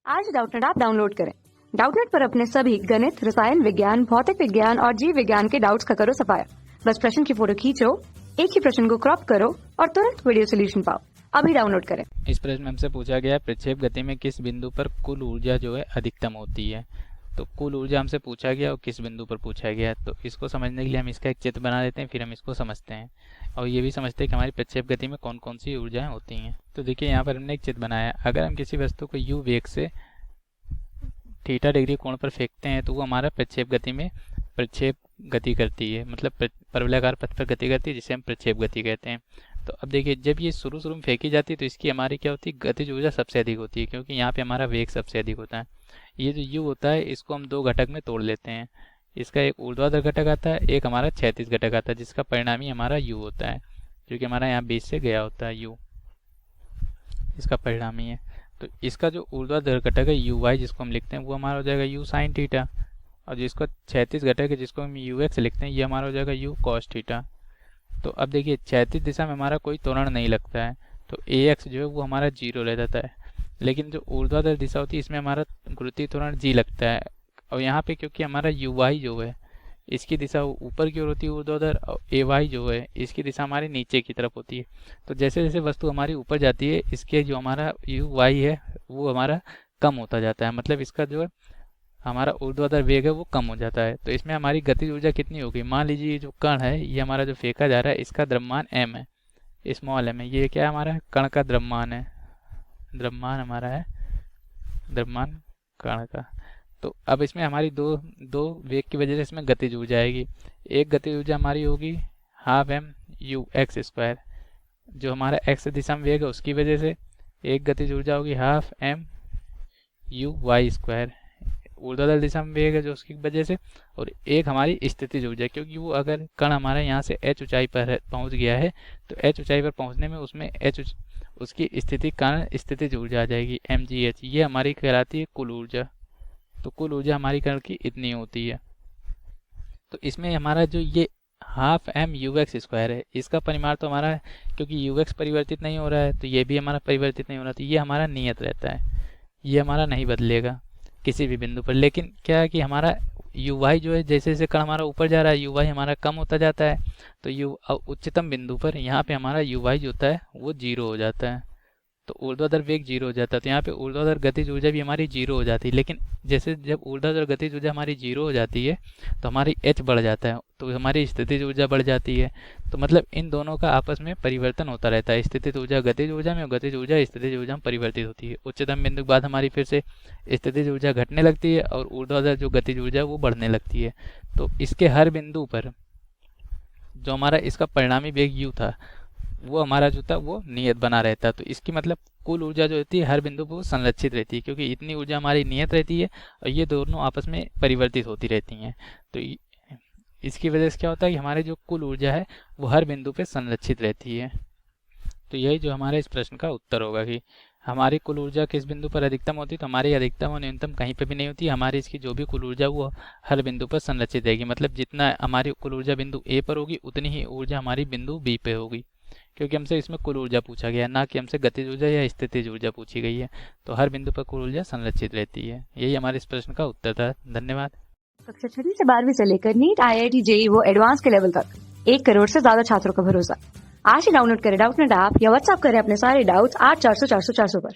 आज Doubtnut app download करें। Doubtnut पर अपने सभी गणित, रसायन विज्ञान, भौतिक विज्ञान और जीव विज्ञान के डाउट्स का करो सफाया। बस प्रश्न की फोटो खींचो, एक ही प्रश्न को क्रॉप करो और तुरंत वीडियो सोल्यूशन पाओ। अभी डाउनलोड करें। इस प्रश्न में हमसे पूछा गया है प्रक्षेप गति में किस बिंदु पर कुल ऊर्जा जो है अधिकतम होती है। तो कुल ऊर्जा हमसे पूछा गया और किस बिंदु पर पूछा गया है। तो इसको समझने के लिए हम इसका एक चित्र बना देते हैं, फिर हम इसको समझते हैं और ये भी समझते हैं कि हमारी प्रक्षेप गति में कौन कौन सी ऊर्जाएं होती हैं। तो देखिए यहाँ पर हमने एक चित्र बनाया। अगर हम किसी वस्तु को u वेग से थीटा डिग्री कोण पर फेंकते हैं तो वो हमारा प्रक्षेप गति में प्रक्षेप गति करती है, मतलब परवलयाकार पथ पर गति करती है, जिसे हम प्रक्षेप गति कहते हैं। तो अब देखिए जब ये शुरू में फेंकी जाती है तो इसकी हमारी क्या होती है, गतिज ऊर्जा सबसे अधिक होती है, क्योंकि यहाँ पे हमारा वेग सबसे अधिक होता है। ये जो u होता है इसको हम दो घटक में तोड़ लेते हैं। इसका एक ऊर्ध्वाधर घटक आता है, एक हमारा क्षैतिज घटक आता है, जिसका परिणामी हमारा u होता है, जो कि हमारा यहाँ बीच से गया होता है। u इसका परिणामी है। तो इसका जो ऊर्ध्वाधर घटक है uy, जिसको हम लिखते हैं, वो हमारा हो जाएगा u sin थीटा, और जिसको क्षैतिज घटक है जिसको हम ux लिखते हैं, ये हमारा हो जाएगा u cos थीटा। तो अब देखिए क्षैतिज दिशा में हमारा कोई त्वरण नहीं लगता है, तो ax जो है वो हमारा 0 रह जाता है। लेकिन जो ऊर्ध्वाधर दिशा होती है इसमें हमारा गुरुत्वीय त्वरण g लगता है। और यहाँ पे क्योंकि हमारा uy जो है इसकी दिशा ऊपर की ओर होती है ऊर्ध्वाधर, और ay जो है इसकी दिशा हमारी नीचे की तरफ होती है। तो जैसे जैसे वस्तु हमारी ऊपर जाती है इसके जो हमारा uy है वो हमारा कम होता जाता है, मतलब इसका जो है हमारा ऊर्ध्वाधर वेग है वो कम हो जाता है। तो इसमें हमारी गतिज ऊर्जा कितनी होगी, मान लीजिए ये जो कण है ये हमारा जो फेंका जा रहा है इसका द्रव्यमान m है, स्मॉल m है। ये क्या है, हमारा कण का द्रव्यमान है, द्रव्यमान हमारा है, द्रव्यमान कण का। तो अब इसमें हमारी दो वेग की वजह से इसमें गतिज ऊर्जा आएगी। एक गतिज ऊर्जा हमारी होगी half m u x square, जो हमारा x दिशा में वेग है उसकी वजह से। एक गतिज ऊर्जा होगी half m u y square, ऊर्ध्वाधर दिशा में वेग है जो उसकी वजह से। और एक हमारी स्थितिज ऊर्जा, क्योंकि वो अगर कण हमारा यहाँ से h ऊंचाई पर पहुँच गया है तो h ऊंचाई पर पहुँचने में उसमें उसकी स्थिति कारण स्थितिज ऊर्जा आ जाएगी mgh, ये हमारी कहलाती है कुल ऊर्जा। तो कुल ऊर्जा हमारी कण की इतनी होती है। तो इसमें हमारा जो ये half m u x square है इसका परिमाण तो हमारा है, क्योंकि u x परिवर्तित नहीं हो रहा है तो ये भी हमारा परिवर्तित नहीं हो रहा, तो ये हमारा नियत रहता है, ये हमारा नहीं बदलेगा किसी भी बिंदु पर। लेकिन क्या है कि हमारा uy जो है जैसे जैसे कण हमारा ऊपर जा रहा है uy हमारा कम होता जाता है। तो उच्चतम बिंदु पर यहाँ पे हमारा uy जो होता है वो 0 हो जाता है, तो ऊर्ध्वाधर वेग 0 हो जाता है। तो यहाँ पे ऊर्ध्वाधर गतिज ऊर्जा भी हमारी 0 हो जाती है। लेकिन जैसे जब ऊर्ध्वाधर गतिज ऊर्जा हमारी 0 हो जाती है तो हमारी h बढ़ जाता है, तो हमारी स्थितिज ऊर्जा बढ़ जाती है। तो मतलब इन दोनों का आपस में परिवर्तन होता रहता है, स्थितिज ऊर्जा गतिज ऊर्जा में और गतिज ऊर्जा स्थितिज ऊर्जा में परिवर्तित होती है। उच्चतम बिंदु के बाद हमारी फिर से स्थितिज ऊर्जा घटने लगती है और ऊर्ध्वाधर जो गतिज ऊर्जा वो बढ़ने लगती है। तो इसके हर बिंदु पर जो हमारा इसका परिणामी वेग u था वो हमारा जो था वो नियत बना रहता है। तो इसकी मतलब कुल ऊर्जा जो होती है हर बिंदु पर वो संरक्षित रहती है, क्योंकि इतनी ऊर्जा हमारी नियत रहती है और ये दोनों आपस में परिवर्तित होती रहती हैं। तो इसकी वजह से क्या होता है कि हमारे जो कुल ऊर्जा है वो हर बिंदु पे संरक्षित रहती है। तो यही जो हमारे इस प्रश्न का उत्तर होगा कि हमारी कुल ऊर्जा किस बिंदु पर अधिकतम होती है। तो हमारी अधिकतम और न्यूनतम कहीं पे भी नहीं होती, हमारी इसकी जो भी कुल ऊर्जा वो हर बिंदु पर संरक्षित रहेगी। मतलब जितना हमारी कुल ऊर्जा बिंदु ए पर होगी उतनी ही ऊर्जा हमारी बिंदु बी पे होगी, क्योंकि हमसे इसमें कुल ऊर्जा पूछा गया, ना कि हमसे गतिज ऊर्जा या स्थितिज ऊर्जा पूछी गई है। तो हर बिंदु पर कुल ऊर्जा संरक्षित रहती है। यही हमारे इस प्रश्न का उत्तर था। धन्यवाद। कक्षा 6 से 12वीं से लेकर नीट, IIT, JEE वो एडवांस के लेवल तक 1 करोड़ से ज्यादा छात्रों का भरोसा। आज ही डाउनलोड करें डाउटनेट ऐप या व्हाट्सएप करें अपने सारे डाउट्स 8400 400 400 पर।